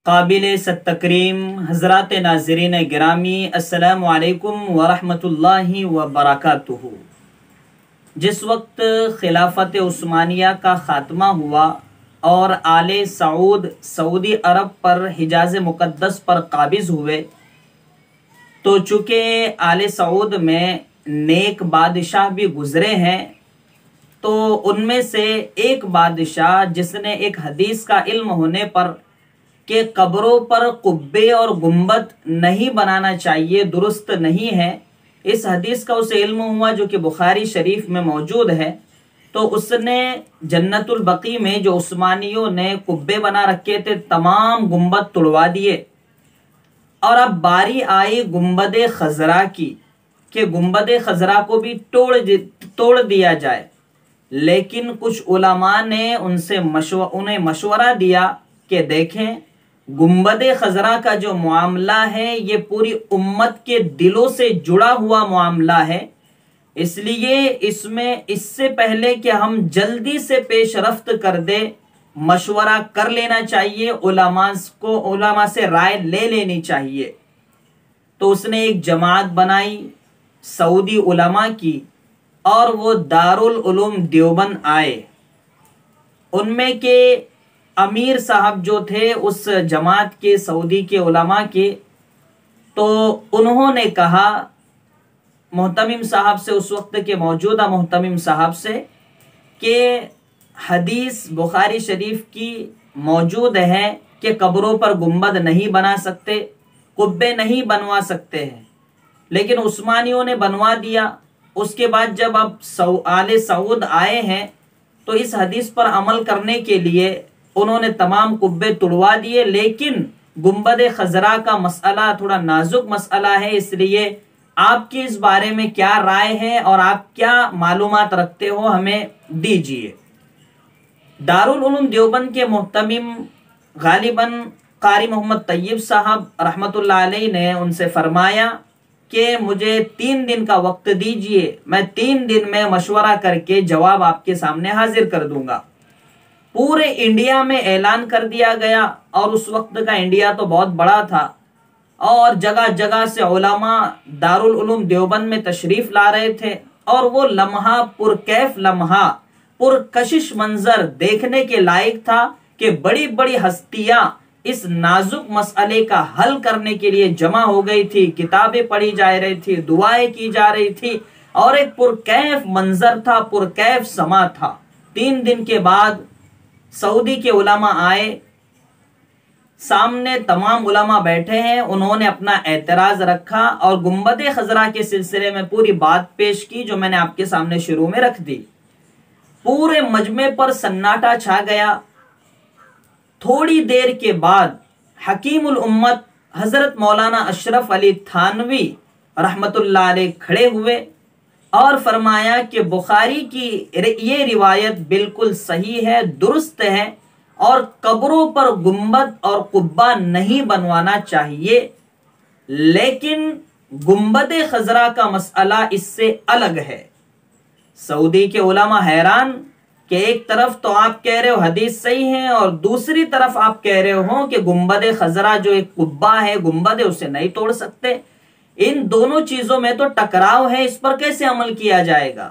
قابل ستکریم حضرات ناظرین گرامی، السلام علیکم ورحمۃ اللہ وبرکاتہ۔ جس وقت خلافت عثمانیہ کا خاتمہ ہوا اور آل سعود سعودی عرب پر حجاز مقدس پر قابض ہوئے، تو چونکہ آل سعود میں نیک بادشاہ بھی گزرے ہیں، تو ان میں سے ایک بادشاہ جس نے ایک حدیث کا علم ہونے پر کہ قبروں پر قبے اور گنبد نہیں بنانا چاہیے، درست نہیں ہے، اس حدیث کا اسے علم ہوا جو کہ بخاری شریف میں موجود ہے، تو اس نے جنت البقیع میں جو عثمانیوں نے قبے بنا رکھے تھے تمام گنبد توڑوا دیے، اور اب باری آئی گنبد خضرا کی کہ گنبد خضرا کو بھی توڑ دیا جائے۔ لیکن کچھ علماء نے انہیں مشورہ دیا کہ دیکھیں، گنبد خضرا کا جو معاملہ ہے یہ پوری امت کے دلوں سے جڑا ہوا معاملہ ہے، اس لیے اس سے پہلے کہ ہم جلدی سے پیش رفت کر دیں، مشورہ کر لینا چاہیے، علماء سے رائے لے لینی چاہیے۔ تو اس نے ایک جماعت بنائی سعودی علماء کی، اور وہ دارالعلوم دیوبند آئے۔ ان میں کے امیر صاحب جو تھے اس جماعت کے سعودی کے علماء کے، تو انہوں نے کہا محتمم صاحب سے، اس وقت کے موجودہ محتمم صاحب سے، کہ حدیث بخاری شریف کی موجود ہے کہ قبروں پر گنبد نہیں بنا سکتے، قبے نہیں بنوا سکتے ہیں، لیکن عثمانیوں نے بنوا دیا۔ اس کے بعد جب اب آل سعود آئے ہیں تو اس حدیث پر عمل کرنے کے لیے انہوں نے تمام قبے توڑوا دیے، لیکن گنبد خضرا کا مسئلہ تھوڑا نازک مسئلہ ہے، اس لیے آپ کی اس بارے میں کیا رائے ہے اور آپ کیا معلومات رکھتے ہو ہمیں دیجیے۔ دارالعلوم دیوبند کے محتمم غالباً قاری محمد طیب صاحب رحمۃ اللہ علیہ نے ان سے فرمایا کہ مجھے 3 دن کا وقت دیجئے، میں 3 دن میں مشورہ کر کے جواب آپ کے سامنے حاضر کر دوں گا۔ پورے انڈیا میں اعلان کر دیا گیا، اور اس وقت کا انڈیا تو بہت بڑا تھا، اور جگہ جگہ سے علماء دارالعلوم دیوبند میں تشریف لا رہے تھے، اور وہ لمحہ پرکیف لمحہ، پرکشش منظر دیکھنے کے لائق تھا کہ بڑی بڑی ہستیاں اس نازک مسئلے کا حل کرنے کے لیے جمع ہو گئی تھی، کتابیں پڑھی جا رہی تھی، دعائیں کی جا رہی تھی، اور ایک پرکیف منظر تھا، پرکیف سما تھا۔ 3 دن کے بعد سعودی کے علماء آئے، سامنے تمام علماء بیٹھے ہیں، انہوں نے اپنا اعتراض رکھا اور گنبد خضرا کے سلسلے میں پوری بات پیش کی جو میں نے آپ کے سامنے شروع میں رکھ دی۔ پورے مجمع پر سناٹا چھا گیا۔ تھوڑی دیر کے بعد حکیم الامت حضرت مولانا اشرف علی تھانوی رحمت اللہ علیہ کھڑے ہوئے اور فرمایا کہ بخاری کی یہ روایت بالکل صحیح ہے، درست ہے، اور قبروں پر گنبد اور قبہ نہیں بنوانا چاہیے، لیکن گنبد خضرا کا مسئلہ اس سے الگ ہے۔ سعودی کے علماء حیران کہ ایک طرف تو آپ کہہ رہے ہو حدیث صحیح ہے، اور دوسری طرف آپ کہہ رہے ہو کہ گنبد خضرا جو ایک قبہ ہے، گنبد ہے، اسے نہیں توڑ سکتے۔ ان دونوں چیزوں میں تو ٹکراؤ ہے، اس پر کیسے عمل کیا جائے گا؟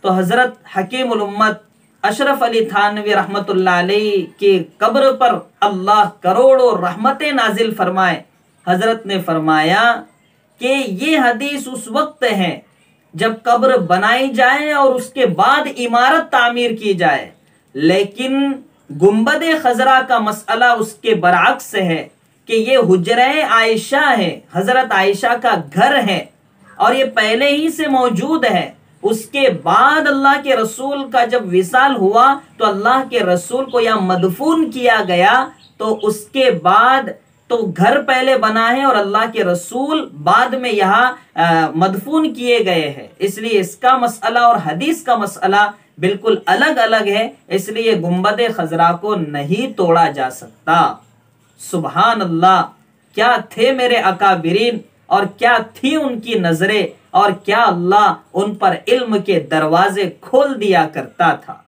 تو حضرت حکیم الامت اشرف علی تھانوی رحمت اللہ علیہ کی قبر پر اللہ کروڑوں رحمتیں نازل فرمائے، حضرت نے فرمایا کہ یہ حدیث اس وقت ہے جب قبر بنائی جائے اور اس کے بعد عمارت تعمیر کی جائے، لیکن گنبد خضرا کا مسئلہ اس کے برعکس ہے کہ یہ حجرہ عائشہ ہے، حضرت عائشہ کا گھر ہے، اور یہ پہلے ہی سے موجود ہے۔ اس کے بعد اللہ کے رسول کا جب وصال ہوا تو اللہ کے رسول کو یہاں مدفون کیا گیا، تو اس کے بعد تو گھر پہلے بنا ہے اور اللہ کے رسول بعد میں یہاں مدفون کیے گئے ہیں، اس لیے اس کا مسئلہ اور حدیث کا مسئلہ بالکل الگ الگ ہے، اس لیے گنبد خضرا کو نہیں توڑا جا سکتا۔ سبحان اللہ، کیا تھے میرے اکابرین، اور کیا تھی ان کی نظریں، اور کیا اللہ ان پر علم کے دروازے کھول دیا کرتا تھا۔